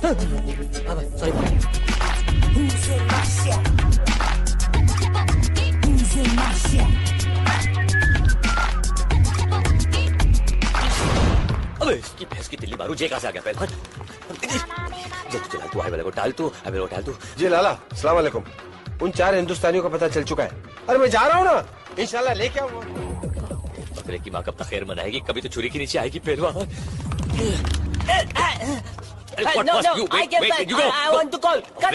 अबे इसकी भैंस की तिल्ली मारू, जे कहां से आ गया पहलवान? जल्दी चला, तू हाईवे को टाल, तू हाईवे को टाल तू। जी लाला, अस्सलाम वालेकुम। उन 4 हिंदुस्तानियों का पता चल चुका है। अरे मैं जा रहा हूँ ना, इंशाल्लाह लेके आऊंगा। बकरे की माँ कब तक खैर मनाएगी, कभी तो छुरी के नीचे आएगी पहलवान। No, I get back. I want to call. Cut.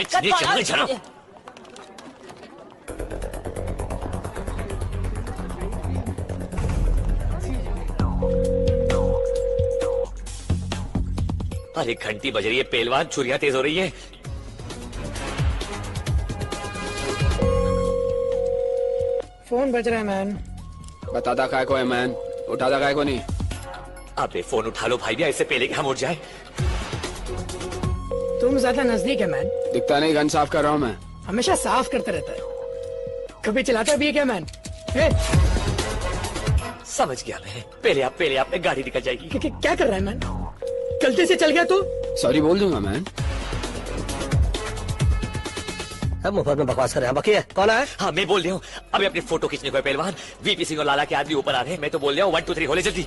अरे घंटी बज रही है पहलवान, छुरियां तेज हो रही है। फोन बज रहा है मैन। बताता काय को है मैन, उठाता काय को नहीं। अबे फोन उठा लो भाई, इससे पहले कि हम उठ जाए। तुम ज्यादा नजदीक है मैन। दिखता नहीं, गन साफ कर रहा हूँ मैं। हमेशा साफ करता रहता है, कभी चलाता भी है क्या मैन? समझ गया मैं, पहले आप गाड़ी निकल जाएगी। क्या कर रहा है मैन? गलती से चल गया तो सॉरी बोल दूंगा मैन। अब मुफ्त में बकवास कर रहे हैं। बाकी है कौन है? हाँ मैं बोल रहा हूँ, अभी अपनी फोटो खींचने को है पहलवान। वीपी सिंह और लाला के आदमी ऊपर आ रहे हैं। मैं तो बोल रहा हूँ 1 2 3 होले जल्दी।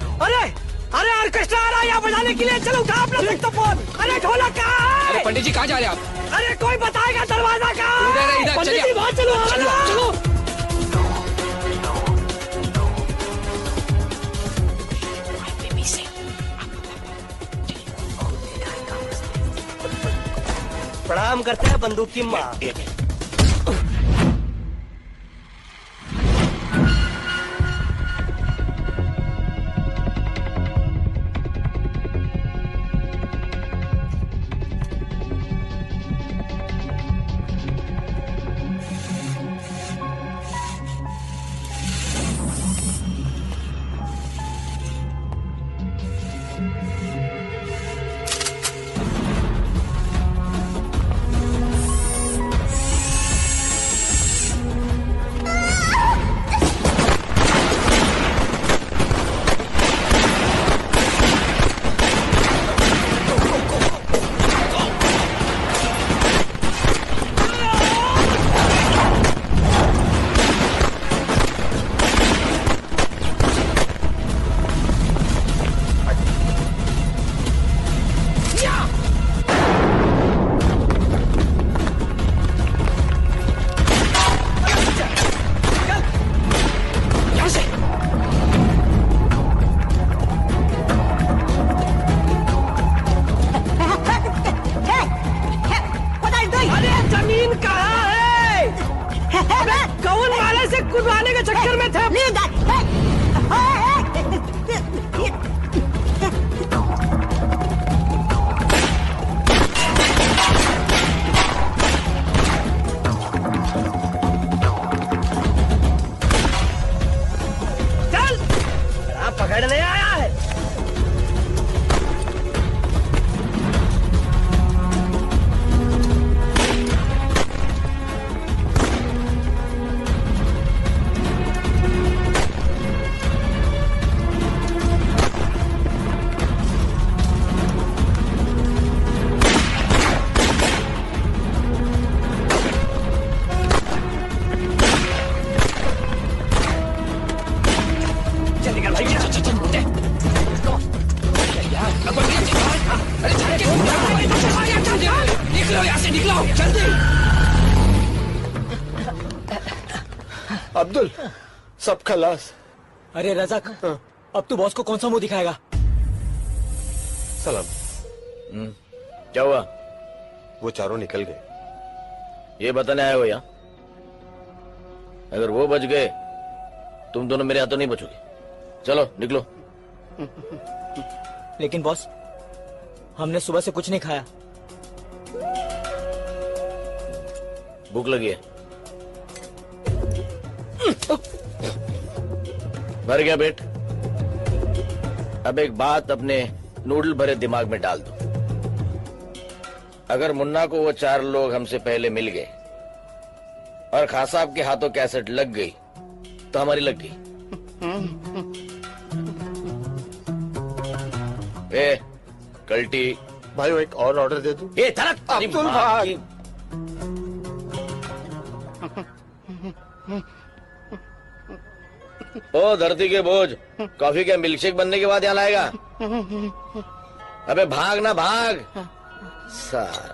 अरे ऑर्केस्ट्रा आ रहा है यहाँ बजाने के लिए। चलो उठा अपना फोन। अरे ढोलक कहाँ है? अरे पंडित जी कहाँ जा रहे हैं आप? अरे कोई बताएगा दरवाजा कहाँ है? पंडित जी बाहर चलो। प्रणाम करते हैं बंदूक की माँ। अब्दुल, सब खलास। अरे रज़ाक, अब तू बॉस को कौन सा मुंह दिखाएगा? सलाम। क्या हुआ? वो चारों निकल गए। ये बताने आए हो यहाँ? अगर वो बच गए, तुम दोनों मेरे हाथों नहीं बचोगे। चलो निकलो। लेकिन बॉस, हमने सुबह से कुछ नहीं खाया। भूख लगी है? भर गया पेट? अब एक बात अपने नूडल भरे दिमाग में डाल दो। अगर मुन्ना को वो 4 लोग हमसे पहले मिल गए और खां साहब के हाथों कैसेट लग गई तो हमारी लग गई। ए, कल्टी, भाई वो एक और ऑर्डर दे दूं? ये तरक तेरी अब्दुल माँ भाई। की- ओ धरती के बोझ, कॉफी के मिल्कशेक बनने के बाद यहाँ लाएगा? अबे भाग ना भाग साल।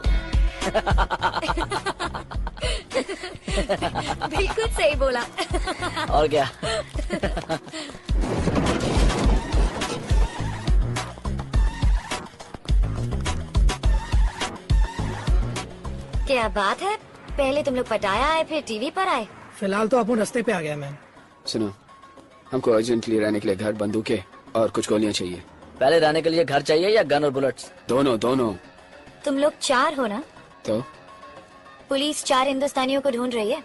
बिल्कुल सही बोला। और क्या? क्या बात है, पहले तुम लोग पटाया आए फिर टीवी पर आए। फिलहाल तो अपन रास्ते पे आ गया मैम। सुनो, हमको अर्जेंटली रहने के लिए घर, बंदूकें और कुछ गोलियां चाहिए। पहले रहने के लिए घर चाहिए या गन और बुलेट्स? दोनों दोनों। तुम लोग 4 हो ना? तो पुलिस 4 हिंदुस्तानियों को ढूंढ रही है।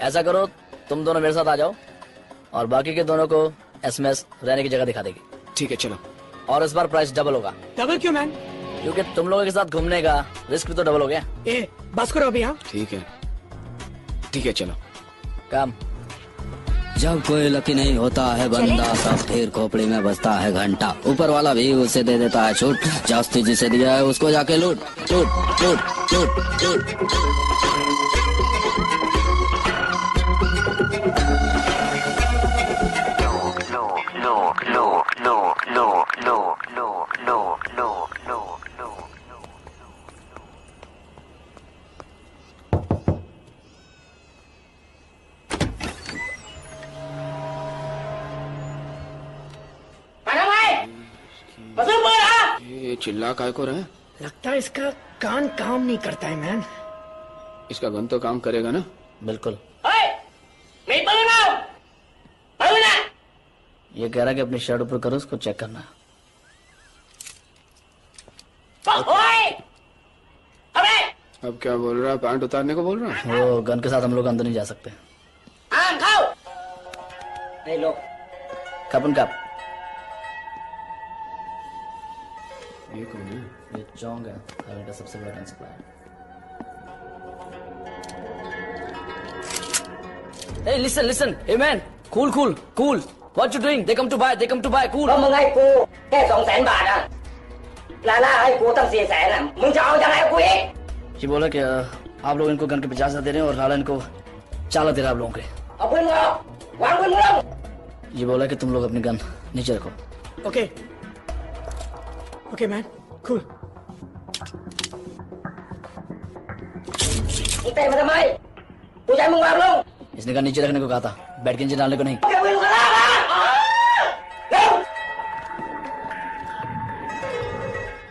ऐसा करो, तुम दोनों मेरे साथ आ जाओ और बाकी के दोनों को एसएमएस रहने की जगह दिखा देगी। ठीक है चलो। और इस बार प्राइस डबल होगा, डबल क्यों मैन? क्योंकि तुम लोगों के साथ घूमने का रिस्क भी तो डबल हो गया। ए बस करो अभी। हाँ ठीक है चलो। काम। जब कोई लकी नहीं होता है बंदा, सब फिर खोपड़ी में बजता है घंटा। ऊपर वाला भी उसे दे देता है छूट, जास्ती जिसे दिया है उसको जाके लूट लूट लूट लूट लूट। ये चिल्ला काय को रहा है? लगता है इसका कान काम नहीं करता है मैन। इसका गन तो काम करेगा ना? बिल्कुल। नहीं बोलना, बोलना। ये कह रहा है कि अपनी शर्ट ऊपर करो, उसको चेक करना है। अब क्या बोल रहा है? पैंट उतारने को बोल रहा है? वो गन के साथ हम लोग अंदर नहीं जा सकते। नहीं लो। कपन कप। ये कौन है? ये चौंग है, थाईलैंड का सबसे बड़ा gun supplier. Hey, listen. Hey man, cool. What you doing? They come to buy, cool. มึงให้กูแค่200,000 บาทอ่ะลาล่าให้กูตั้ง400,000อ่ะมึงจะเอายังไงกับกูอีก ये बोला कि आप लोग इनको गन के 50,000 दे रहे हैं और हाल इनको 40 दे रहा है आप लोगों के। เอาปืนมึงออกวางปืนมึงลง ये बोला कि तुम लोग अपनी गन नीचे रखो। Okay man, cool. มึงเตะมาทำไมกูจะให้มึงวางลง इसने गन नीचे रखने को कहा था, बैठ के नीचे डालने को नहीं। เอาปืนมึงลงมาเร็ว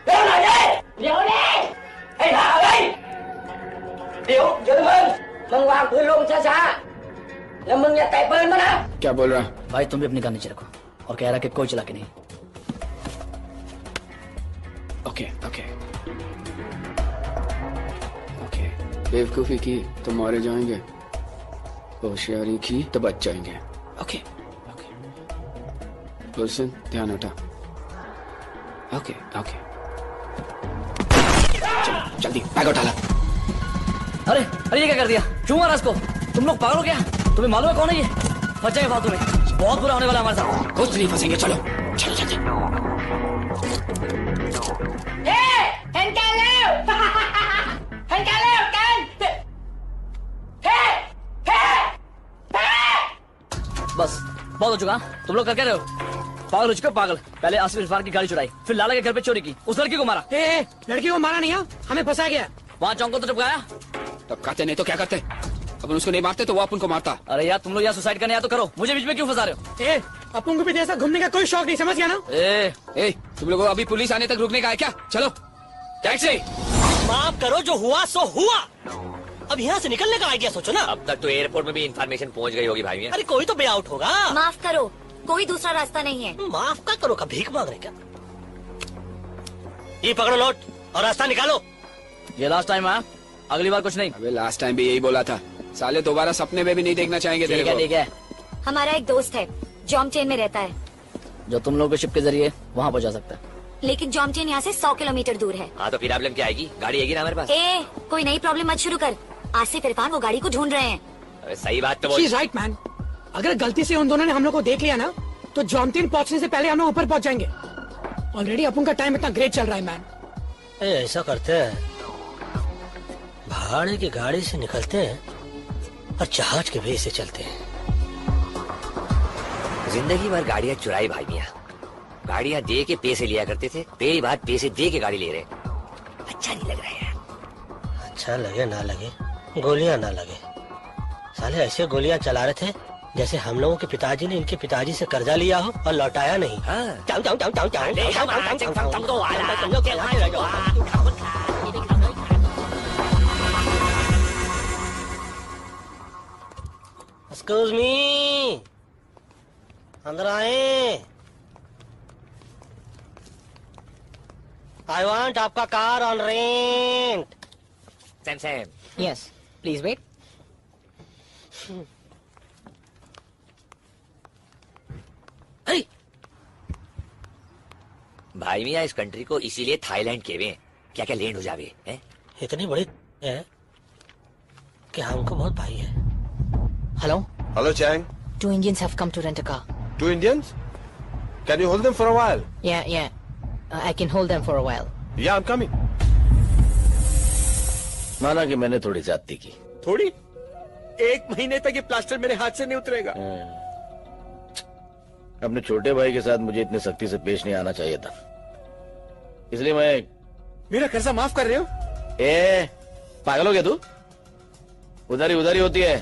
เร็วหน่อยดิเดี๋ยวดิไอ้ห่าเลยเดี๋ยวมึงวางปืนลงช้าๆแล้วมึงอย่าเตะปืนมานะ क्या बोल रहा है? भाई तुम भी अपनी गन नीचे रखो, और कह रहा कि कोई चला के नहीं। ओके बेवकूफी की तो मारे जाएंगे, होशियारी की तो बच जाएंगे। ओके गुलशन ध्यान हटा। ओके चलो जल्दी बैग उठा ला। अरे ये क्या कर दिया? क्यों मारा इसको? तुम लोग पागल हो क्या? तुम्हें मालूम है कौन है ये? फंस जाएंगे फालतू में, बहुत बुरा होने वाला है हमारे साथ। कुछ नहीं फंसेंगे, चलो जल्दी। เห็นกันแล้วเห็นกันแล้วกันเฮ้เฮ้ बस बहुत हो चुका। तुम लोग क्या कह रहे हो? पागल हो चुके हो, पागल। पहले आसिफ इरफान की गाड़ी चुराई, फिर लाला के घर पे चोरी की, उस लड़की को मारा। लड़की को मारा नहीं है, हमें फंसा गया। वहाँ चौंक को तो चुपकाया। तब कहते नहीं तो क्या करते? अपन उसको नहीं मारते तो वो अपन को मारता। अरे यार तुम लोग यहाँ सुसाइड करने आया तो करो, मुझे बीच में क्यों फंसा रहे हो? अपन को भी जैसा घूमने का कोई शौक नहीं, समझ गया ना? तुम लोगों को अभी पुलिस आने तक रुकने का है क्या? चलो टैक्सी। माफ करो, जो हुआ सो हुआ। अब यहाँ से निकलने का आइडिया सोचो ना। अब तक तो एयरपोर्ट में भी इंफॉर्मेशन पहुंच गई होगी भाई। अरे कोई तो वे आउट होगा। माफ करो, कोई दूसरा रास्ता नहीं है। माफ का करो का भीख मांग रहे क्या? ये पकड़ो नोट और रास्ता निकालो। ये लास्ट टाइम है, अगली बार कुछ नहीं। अबे लास्ट टाइम भी यही बोला था, साले दोबारा सपने में भी नहीं देखना चाहेंगे तेरे को। ठीक है। हमारा एक दोस्त है, जॉमटेन में रहता है, जो तुम लोग के शिप के जरिए वहाँ पहुँचा सकता है। लेकिन जॉमटेन यहाँ से 100 किलोमीटर दूर है। हाँ तो फिर प्रॉब्लम क्या आएगी? गाड़ी आएगी ना हमारे पास। कोई नई प्रॉब्लम मत शुरू कर। आसिफ इरफान वो गाड़ी को ढूंढ रहे हैं। अरे सही बात तो बोल। She's right, man. अगर गलती से उन दोनों ने हम लोग को देख लिया ना, तो जॉमटेन पहुंचने से पहले हम लोग ऊपर पहुंच जाएंगे। ऑलरेडी अपन का टाइम इतना ग्रेट चल रहा है मैन। ऐसा करते हैं, भाड़े की गाड़ी से निकलते हैं और जहाज के वे से चलते हैं। जिंदगी भर गाड़ियां चुराई भाई मियां, गाड़ियां दे के पैसे लिया करते थे, पहली बार पैसे दे के गाड़ी ले रहे, अच्छा नहीं लग रहा है यार। अच्छा लगे ना लगे, गोलियां ना लगे, साले ऐसे गोलियां चला रहे थे जैसे हम लोगों के पिताजी ने इनके पिताजी से कर्जा लिया हो और लौटाया नहीं। एक्सक्यूज मी, अंदर आए। आई वांट आपका car on rent. Sam Sam. Yes, please wait. भाई मियां इस कंट्री को इसीलिए थाईलैंड कहवे हैं, क्या क्या लैंड हो जावे हैं? इतनी बड़ी है कि हमको बहुत भाई है। Hello hello Chang. Two Indians have come to rent a car. Two Indians? Can you hold them for a while? Yeah. I can hold them for a while. Yeah, I'm coming. माना कि मैंने थोड़ी ज्यादती की। थोड़ी? 1 महीने तक ये प्लास्टर मेरे हाथ से नहीं उतरेगा। अपने छोटे भाई के साथ मुझे इतनी सख्ती से पेश नहीं आना चाहिए था, इसलिए मैं। मेरा कर्जा माफ कर रहे हो? पागल हो गया तू? उधारी होती है।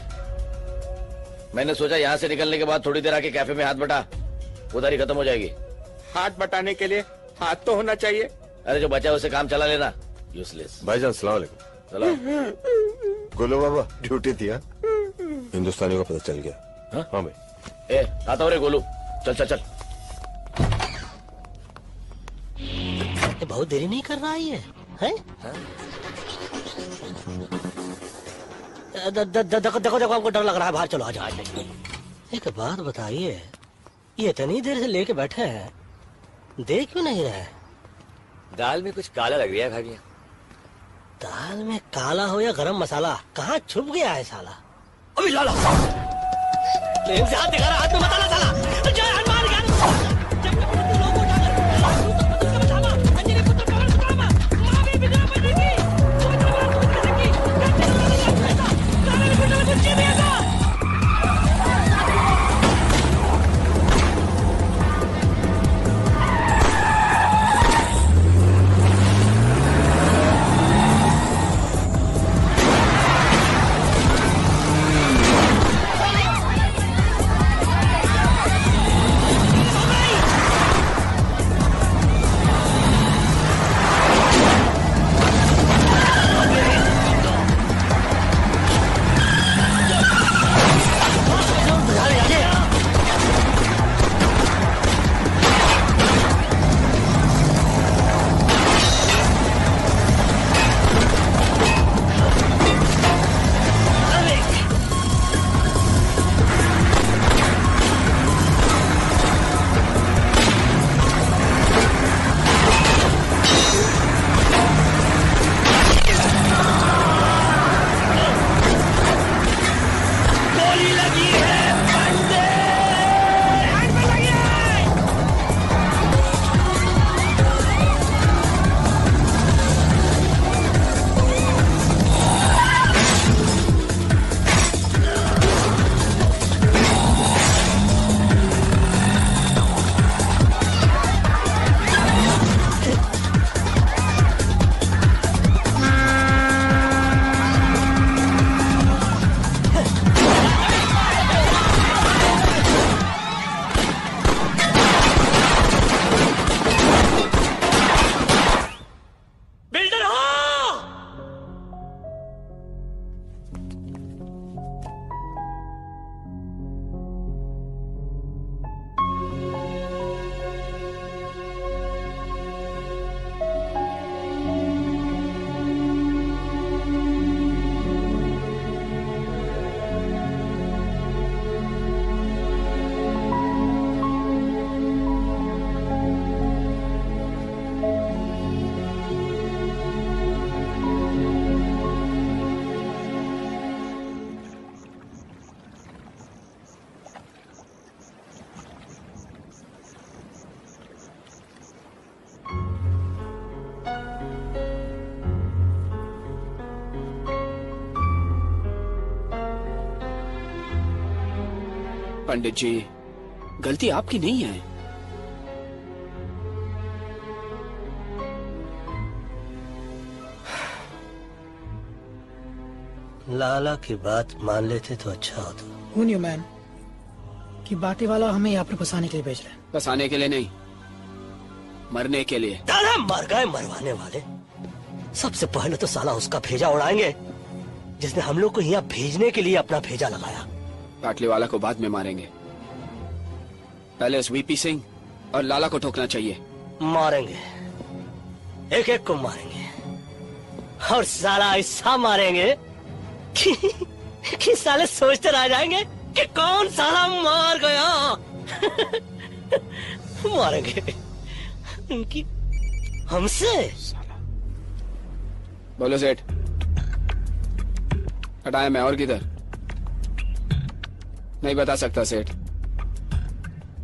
मैंने सोचा यहाँ से निकलने के बाद थोड़ी देर आके कैफे में हाथ बटा, उधारी खत्म हो जाएगी। हाथ बटाने के लिए हाथ तो होना चाहिए। अरे जो बचा उसे काम चला लेना, यूजलेस। भाईजान सलाम अलैकुम। चलो गोलू बाबा ड्यूटी थी। हिंदुस्तानियों का पता चल गया। हाँ भाई। आता हो रे गोलू, चल। ये बहुत देरी नहीं कर रहा है ये, हैं? देखो हमको डर लग रहा है, बाहर चलो, आ जाओ। एक बात बताइए, ये इतनी देर से लेके बैठे हैं, देख क्यों नहीं रहे? दाल में कुछ काला लग रहा है भाई मियां। दाल में काला हो या गरम मसाला, कहाँ छुप गया है साला? अभी लाला लेकिन से हाथ दिखा रहा, हाथ में मसाला साला। पंडित जी, गलती आपकी नहीं है। लाला की बात मान लेते तो अच्छा होता। Who knew, man, कि बाटी वाला हमें यहाँ पर फंसाने के लिए भेज रहे हैं। फंसाने के लिए नहीं, मरने के लिए। दादा मर गए मरवाने वाले। सबसे पहले तो साला उसका भेजा उड़ाएंगे जिसने हम लोग को यहाँ भेजने के लिए अपना भेजा लगाया। पाटली वाला को बाद में मारेंगे, पहले उस वीपी सिंह और लाला को ठोकना चाहिए। मारेंगे, एक एक को मारेंगे, और साला ऐसा मारेंगे कि साले सोचते रह जाएंगे कि कौन साला मार गया। मारेंगे उनकी हमसे। बोलो सेठ, हटाया मैं और किधर? नहीं बता सकता सेठ,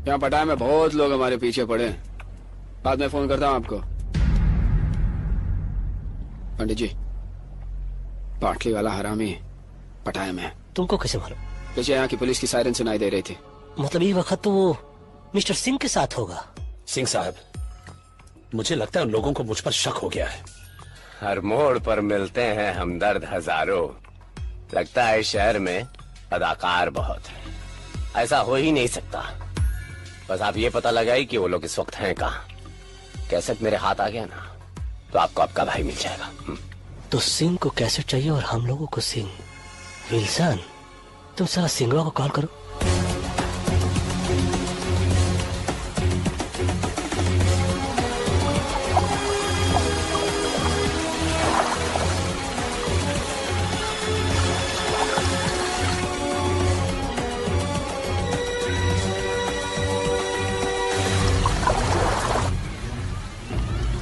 यहाँ पटाया में बहुत लोग हमारे पीछे पड़े हैं। बाद में फोन करता हूँ आपको। पंडित जी, पाटली वाला हरामी पटाया में। तुमको कैसे मालूम? पीछे यहाँ की पुलिस की सायरन सुनाई दे रही थी। मतलब ये वक्त तो वो मिस्टर सिंह के साथ होगा। सिंह साहब, मुझे लगता है उन लोगों को मुझ पर शक हो गया है। हर मोड़ पर मिलते हैं हमदर्द हजारों। लगता है शहर में अदाकार बहुत है। ऐसा हो ही नहीं सकता। बस आप ये पता लगाई कि वो लोग इस वक्त हैं कहाँ। कैसेट मेरे हाथ आ गया ना तो आपको आपका भाई मिल जाएगा। तो सिंह को कैसेट चाहिए और हम लोगों को सिंह। विल्सन, तुम सारा सिंगवा को कॉल करो।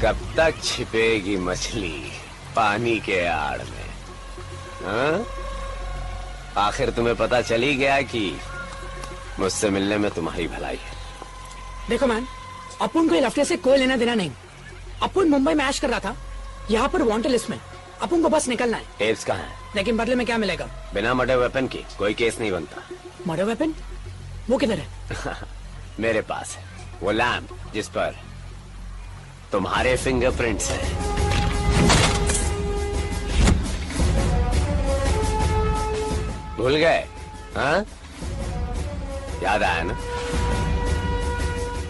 कब तक छिपेगी मछली पानी के आड़ में? हाँ? आखिर तुम्हें पता चल ही गया कि मुझसे मिलने में तुम्हारी भलाई है। देखो मैन, अपन को ये लफड़े से कोई लेना देना नहीं। अपन मुंबई में ऐश कर रहा था, यहाँ पर वांटेड लिस्ट में। अपन को बस निकलना है। टेप्स कहाँ है? लेकिन बदले में क्या मिलेगा? बिना मर्डर वेपन के कोई केस नहीं बनता। Murder weapon? वो किधर है? मेरे पास है वो लैम्प जिस पर तुम्हारे फिंगरप्रिंट्स हैं। भूल गए? हाँ? याद आया ना?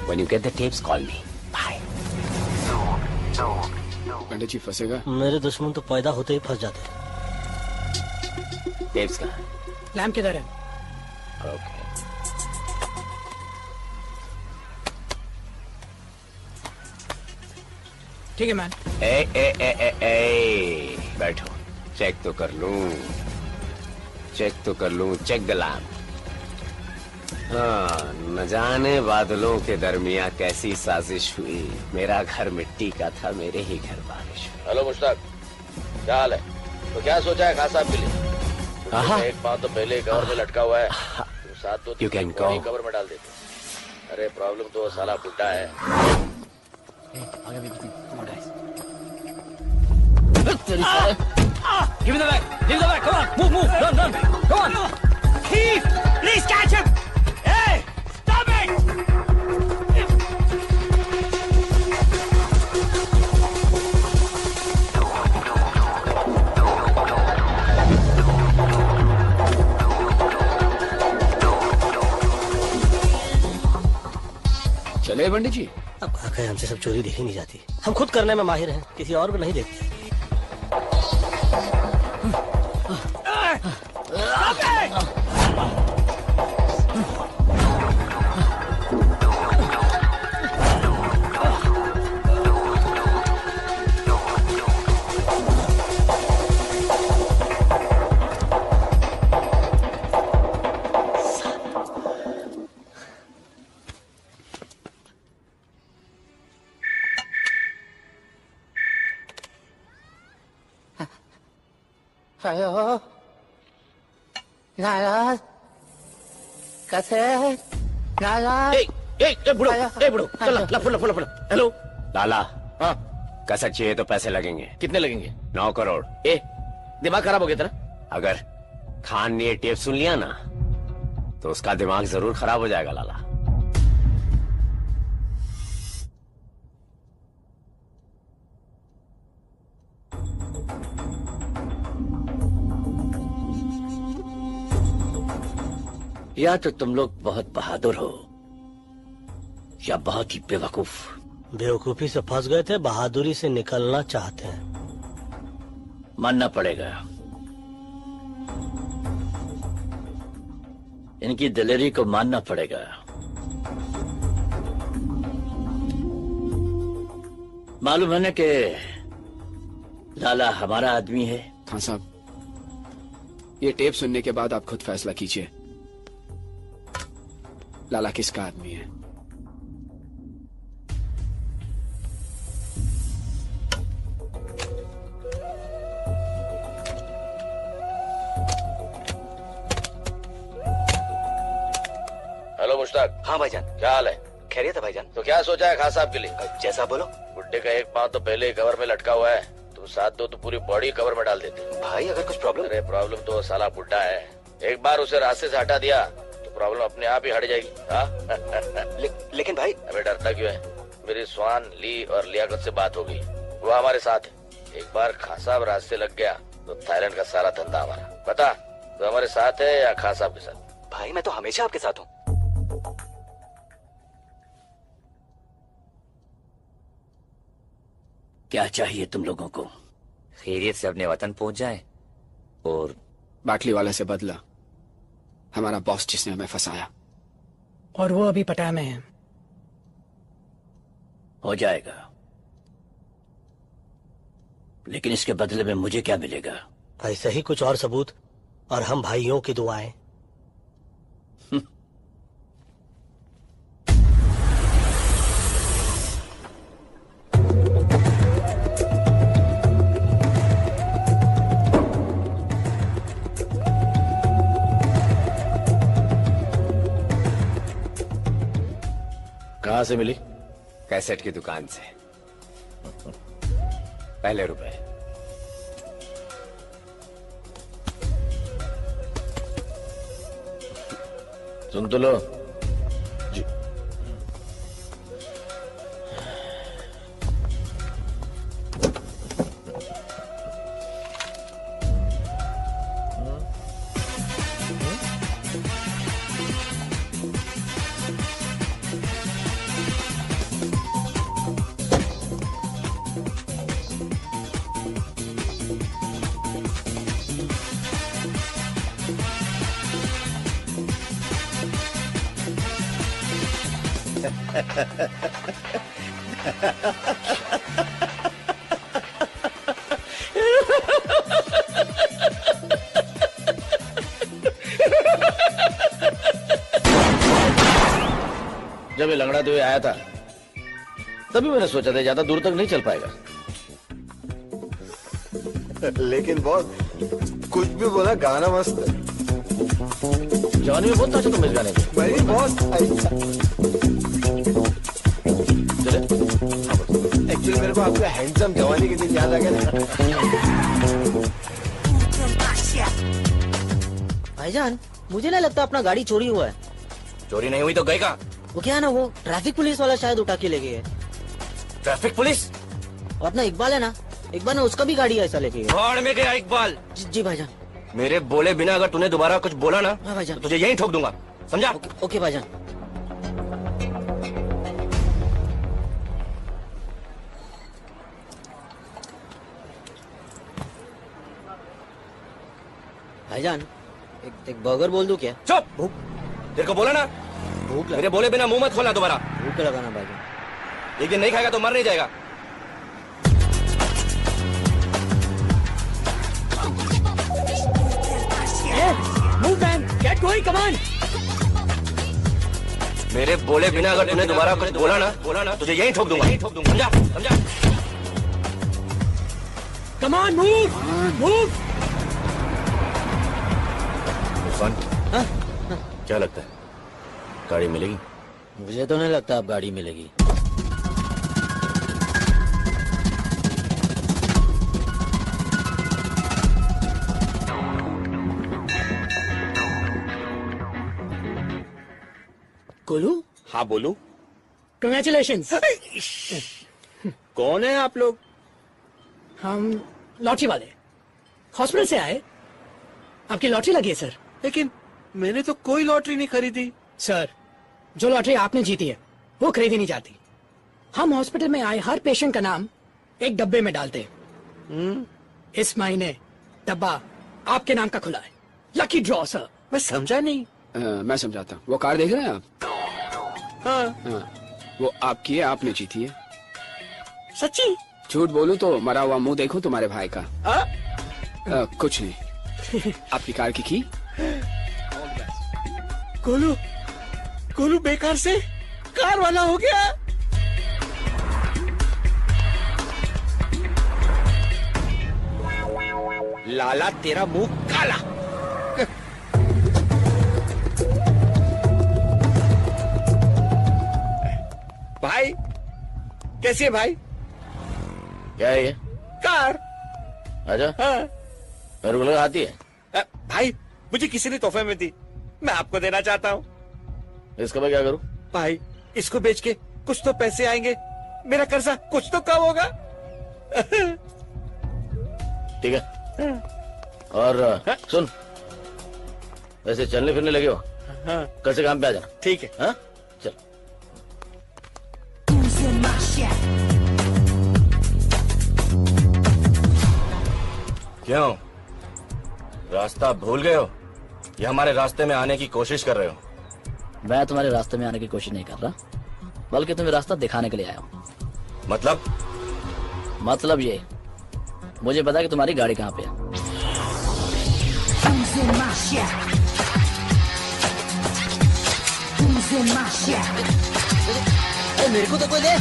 When you get the tapes, call me. Bye. पंडित जी फंसेगा? मेरे दुश्मन तो पैदा होते ही फंस जाते। टेप्स कहाँ है? लैम्प किधर है? ओके। ठीक है मैन। बैठो, चेक तो कर लूं। Check the lamp. हाँ, न जाने बादलों के दरमियां कैसी साजिश हुई। मेरा घर मिट्टी का था, मेरे ही घर बारिश हुई। हेलो मुश्ताक, क्या हाल है? तो क्या सोचा है खास साहब के लिए? एक पाँव तो पहले कवर में लटका हुआ है, तुम साथ दो कवर में डाल देते। अरे प्रॉब्लम तो साला बुड्ढा है। Give me the bag! Give me the bag! Come on! Move! Run! Come on! Thief! Please catch him! Hey! Stop it! चले पंडित जी। अब आखिर हमसे सब चोरी देखी नहीं जाती। हम खुद करने में माहिर हैं, किसी और को नहीं देखते। Hello? Nala? Cassette? Nala? बुढ़ो, चलो, हेलो लाला। हाँ, कैसेट चाहिए तो पैसे लगेंगे। कितने लगेंगे? 9 करोड़। दिमाग खराब हो गया तेरा? अगर खान ने ये टेप सुन लिया ना तो उसका दिमाग जरूर खराब हो जाएगा लाला। या तो तुम लोग बहुत बहादुर हो या बहुत ही बेवकूफ। बेवकूफी से फंस गए थे, बहादुरी से निकलना चाहते हैं। मानना पड़ेगा, इनकी दिलेरी को मानना पड़ेगा। मालूम है ना कि लाला हमारा आदमी है। खान साहब, ये टेप सुनने के बाद आप खुद फैसला कीजिए, लाला किसका आदमी है। हेलो मुश्ताक। हाँ भाईजान। क्या हाल है? खैरियत है भाईजान। तो क्या सोचा है खास साहब के लिए? जैसा बोलो। बुड्ढे का एक पाँव तो पहले ही कवर में लटका हुआ है, तुम साथ दो तो पूरी बॉडी कवर में डाल देते। भाई अगर कुछ प्रॉब्लम? अरे प्रॉब्लम तो साला बुड्ढा है, एक बार उसे रास्ते से हटा दिया तो प्रॉब्लम अपने आप ही हट जाएगी। लेकिन भाई। अबे डरता क्यों है? मेरी स्वान, ली और लियाकत से बात हो गई, वो हमारे साथ है। एक बार खान साहब रास्ते लग गया तो थाईलैंड का सारा धंधा हमारा। बता, तो हमारे साथ है या खान साहब के साथ? भाई मैं तो हमेशा आपके साथ हूँ। क्या चाहिए तुम लोगों को? खैरियत से अपने वतन पहुंच जाएं और बाटली वाले से बदला, हमारा बॉस जिसने हमें फंसाया। और वो अभी पटाया में है। हो जाएगा, लेकिन इसके बदले में मुझे क्या मिलेगा? ऐसे ही कुछ और सबूत और हम भाइयों की दुआएं। कहां से मिली? कैसेट की दुकान से। पहले रुपए। सुन तो लो। जी। जब ये लंगड़ा तो आया था तभी मैंने सोचा था ज्यादा दूर तक नहीं चल पाएगा। लेकिन बॉस कुछ भी बोला, गाना मस्त है। जवानी में बहुत अच्छा तुम इस गाने को। वही बॉस, चले। एक्चुअली मेरे को आपका हैंडसम जवानी के दिन याद आ गया। भाईजान, मुझे नहीं लगता अपना गाड़ी चोरी हुआ है। चोरी नहीं हुई तो गए कहाँ? वो क्या है ना, वो ट्रैफिक पुलिस वाला शायद उठा के ले गए। Traffic police? और अपना इकबाल है ना, इकबाल ने उसका भी गाड़ी ऐसा लेके गया। भाड़ में गया इकबाल। जी भाईजान। मेरे बोले बिना अगर तूने दोबारा कुछ बोला ना भाईजान, तो तुझे यहीं ठोक दूंगा, समझा? ओके भाईजान। भाईजान, एक बर्गर बोल दूं क्या? चुप! भूख तेरे को बोला ना, भूख मेरे बोले बिना मुंह मत खोलना दोबारा। भूख लगाना भाईजान। एक दिन नहीं खाएगा तो मर नहीं जाएगा। Move man, get going, come on. मेरे बोले बिना अगर तूने दोबारा कुछ बोला ना तुझे यहीं ठोक दूंगा, समझा? समझा? Come on, move, move. Irfan, क्या लगता है गाड़ी मिलेगी? मुझे तो नहीं लगता अब गाड़ी मिलेगी। गोलू, हाँ बोलू। कंग्रेचुलेशंस। कौन है आप लोग? हम लॉटरी वाले, हॉस्पिटल से आए। आपकी लॉटरी लगी है सर। लेकिन मैंने तो कोई लॉटरी नहीं खरीदी। सर, जो लॉटरी आपने जीती है वो खरीदी नहीं जाती। हम हॉस्पिटल में आए हर पेशेंट का नाम एक डब्बे में डालते हैं। इस महीने डब्बा आपके नाम का खुला है। Lucky draw sir. मैं समझा नहीं। मैं समझाता हूँ। वो कार देख रहे हैं आप? हाँ। वो आपकी है, आपने जीती है। सच्ची? झूठ बोलूं तो मरा हुआ मुंह देखूं तुम्हारे भाई का। कुछ नहीं। आपकी कार की की? गोलू, गोलू बेकार से कार वाला हो गया। लाला तेरा मुंह काला। भाई कैसी है भाई? क्या है ये? कार। अच्छा। हाँ। मेरे को लगा आती है। भाई मुझे किसी ने तोहफे में दी, मैं आपको देना चाहता हूँ। इसका मैं क्या करूँ? भाई इसको बेच के कुछ तो पैसे आएंगे, मेरा कर्जा कुछ तो कम होगा। ठीक है। और सुन, वैसे चलने फिरने लगे हो? हाँ। कल से काम पे आ जाना। ठीक है। हाँ चल। क्यों, रास्ता भूल गए हो या हमारे रास्ते में आने की कोशिश कर रहे हो? मैं तुम्हारे रास्ते में आने की कोशिश नहीं कर रहा, बल्कि तुम्हें रास्ता दिखाने के लिए आया हूँ। मतलब ये, मुझे पता है कि तुम्हारी गाड़ी कहाँ पे है। मेरे को तो कोई दे।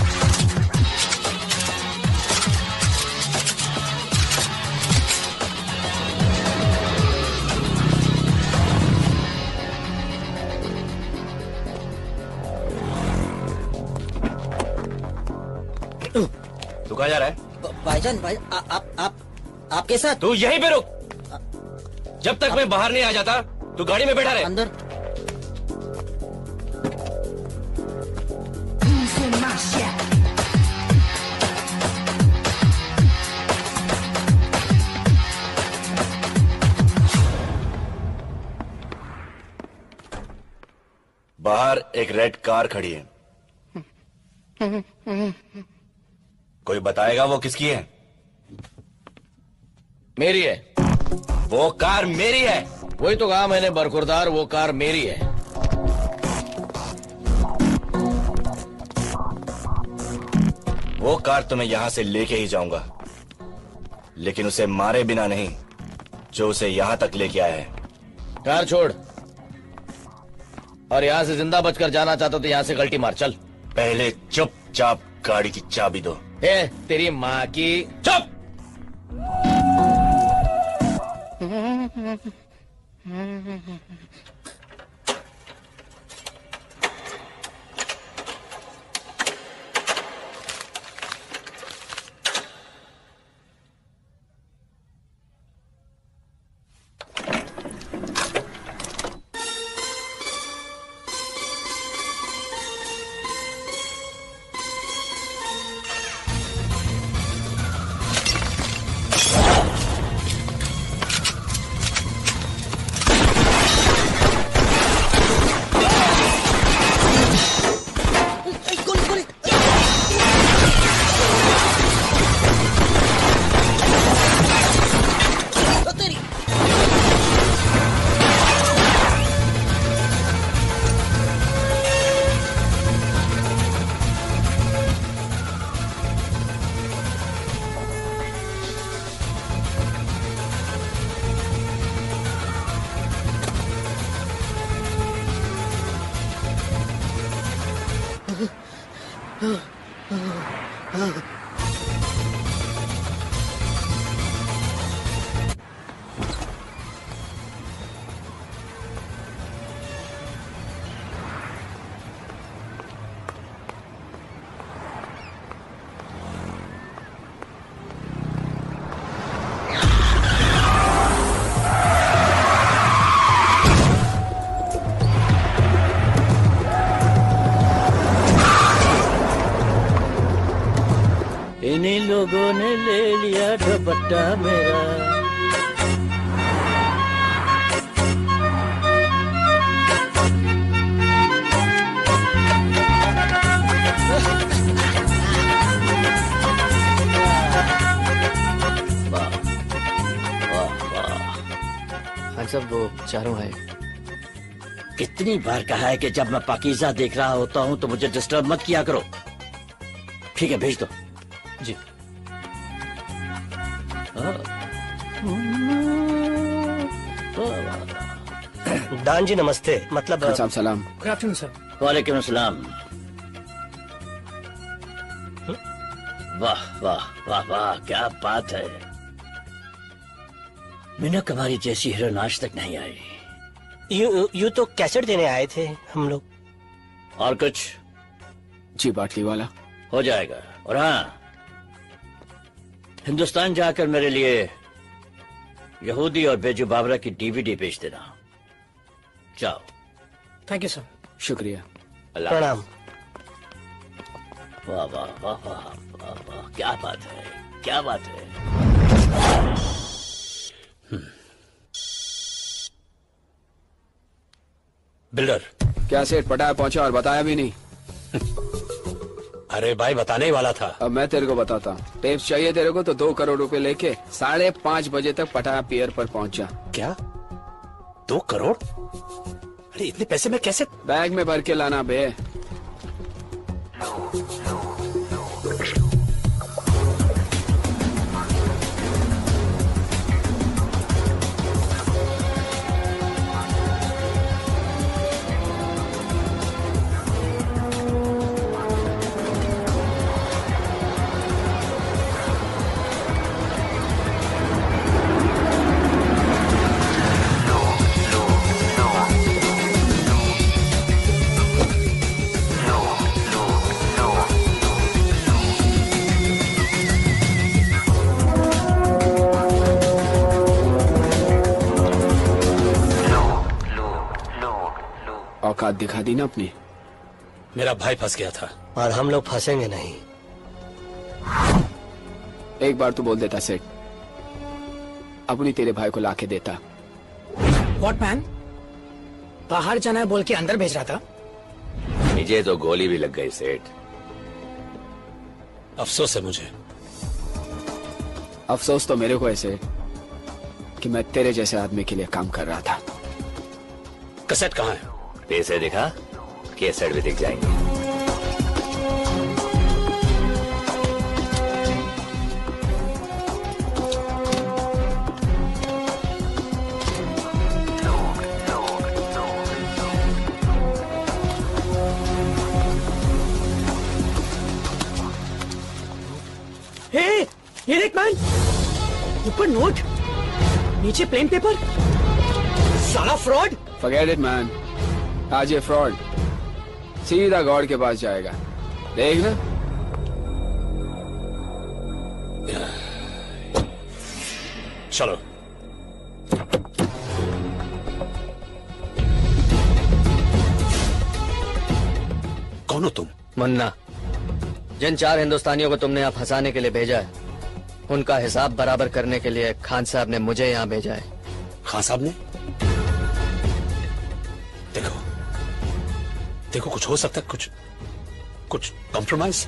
तू कहाँ जा रहा है? भाईजान, भाई आपके साथ। तू यहीं पे रुक, जब तक मैं बाहर नहीं आ जाता तू गाड़ी में बैठा रहे। अंदर। बाहर एक रेड कार खड़ी है, कोई बताएगा वो किसकी है? मेरी है। वो कार मेरी है। वही तो कहा मैंने बरखुरदार, वो कार मेरी है। वो कार तो मैं यहां से लेके ही जाऊंगा, लेकिन उसे मारे बिना नहीं जो उसे यहां तक लेके आया है। कार छोड़, और यहां से जिंदा बचकर जाना चाहता तो यहां से गलती मार। चल। पहले चुपचाप गाड़ी की चाबी दो। ए, तेरी माँ की चुप। दुपट्टा मेरा। सब वो चारों है। कितनी बार कहा है कि जब मैं पाकीज़ा देख रहा होता हूँ तो मुझे डिस्टर्ब मत किया करो। ठीक है, भेज दो। जी। दान जी नमस्ते। मतलब साहब सलाम। Good afternoon sir. वालेकुम अस्सलाम। वाह वाह वाह वाह, क्या बात है। मीनक हमारी जैसी हीरोइन आज तक नहीं आई। यू तो कैसेट देने आए थे हम लोग। और कुछ? जी बाटली वाला हो जाएगा। और हाँ, हिंदुस्तान जाकर मेरे लिए यहूदी और बेजू बाबरा की डीवीडी भेज देना। जाओ। Thank you sir. शुक्रिया। प्रणाम। वाह वाह वाह वाह वाह वाह, क्या बात है, क्या बात है। बिल्डर क्या सेठ पटाया पहुंचा और बताया भी नहीं? अरे भाई बताने ही वाला था। अब मैं तेरे को बताता हूँ। टेप्स चाहिए तेरे को तो 2 करोड़ रुपए लेके 5:30 बजे तक पटाया पियर पर पहुंच जा। क्या 2 करोड़? अरे इतने पैसे में कैसे? बैग में भर के लाना बे। औकात दिखा दी ना अपनी। मेरा भाई फंस गया था और हम लोग फंसेंगे नहीं। एक बार तो बोल देता सेठ, अपनी तेरे भाई को लाके देता। What man? बाहर जाना है बोल के अंदर भेज रहा था। मुझे तो गोली भी लग गई सेठ। अफसोस है मुझे। अफसोस तो मेरे को ऐसे कि मैं तेरे जैसे आदमी के लिए काम कर रहा था। कैसेट कहाँ है? पैसे दिखा, कैसेट भी दिख जाएंगे। ये देख मैन, ऊपर नोट, नीचे प्लेन पेपर। साला फ्रॉड। Forget it man, आज ये फ्रॉड सीधा गॉड के पास जाएगा, देख ना। चलो। कौन हो तुम? मुन्ना। जिन 4 हिंदुस्तानियों को तुमने यहाँ फंसाने के लिए भेजा है, उनका हिसाब बराबर करने के लिए खान साहब ने मुझे यहाँ भेजा है। खान साहब ने? देखो देखो, कुछ हो सकता है, कुछ कॉम्प्रोमाइज।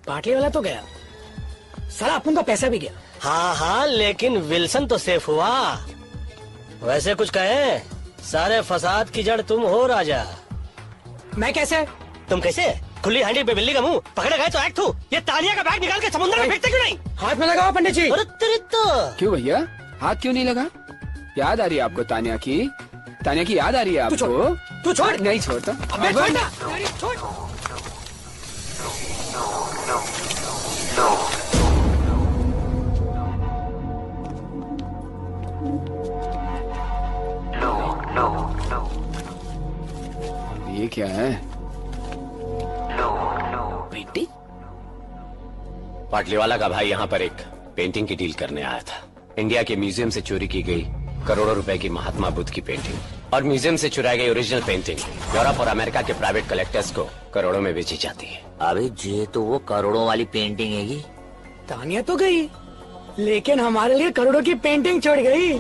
बाटली वाला तो गया, साला अपन का पैसा भी गया। हाँ हाँ, लेकिन विल्सन तो सेफ हुआ। वैसे कुछ कहे, सारे फसाद की जड़ तुम हो राजा। मैं कैसे? तुम कैसे? खुली हांडी पे बिल्ली का मुंह पकड़े गए तो एक्ट हूँ। ये तानिया का बैग निकाल के समुद्र में फेंकते क्यों नहीं? हाथ में लगाओ पंडित जी। अरे तेरी तो। क्यों भैया, हाथ क्यों नहीं लगा? याद आ रही है आपको तानिया की? तानिया की याद आ रही है आपको? तू छोड़। नहीं छोड़ता। अबे छोड़ना। छोड़। ये क्या है? बेटी? पाटलीवाला का भाई यहाँ पर एक पेंटिंग की डील करने आया था। इंडिया के म्यूजियम से चोरी की गई करोड़ों रुपए की महात्मा बुद्ध की पेंटिंग। और म्यूजियम से चुराई गई ओरिजिनल पेंटिंग यूरोप और अमेरिका के प्राइवेट कलेक्टर्स को करोड़ों में बेची जाती है। अबे ये तो वो करोड़ों वाली पेंटिंग है। तानिया तो गई, लेकिन हमारे लिए करोड़ों की पेंटिंग छोड़ गई।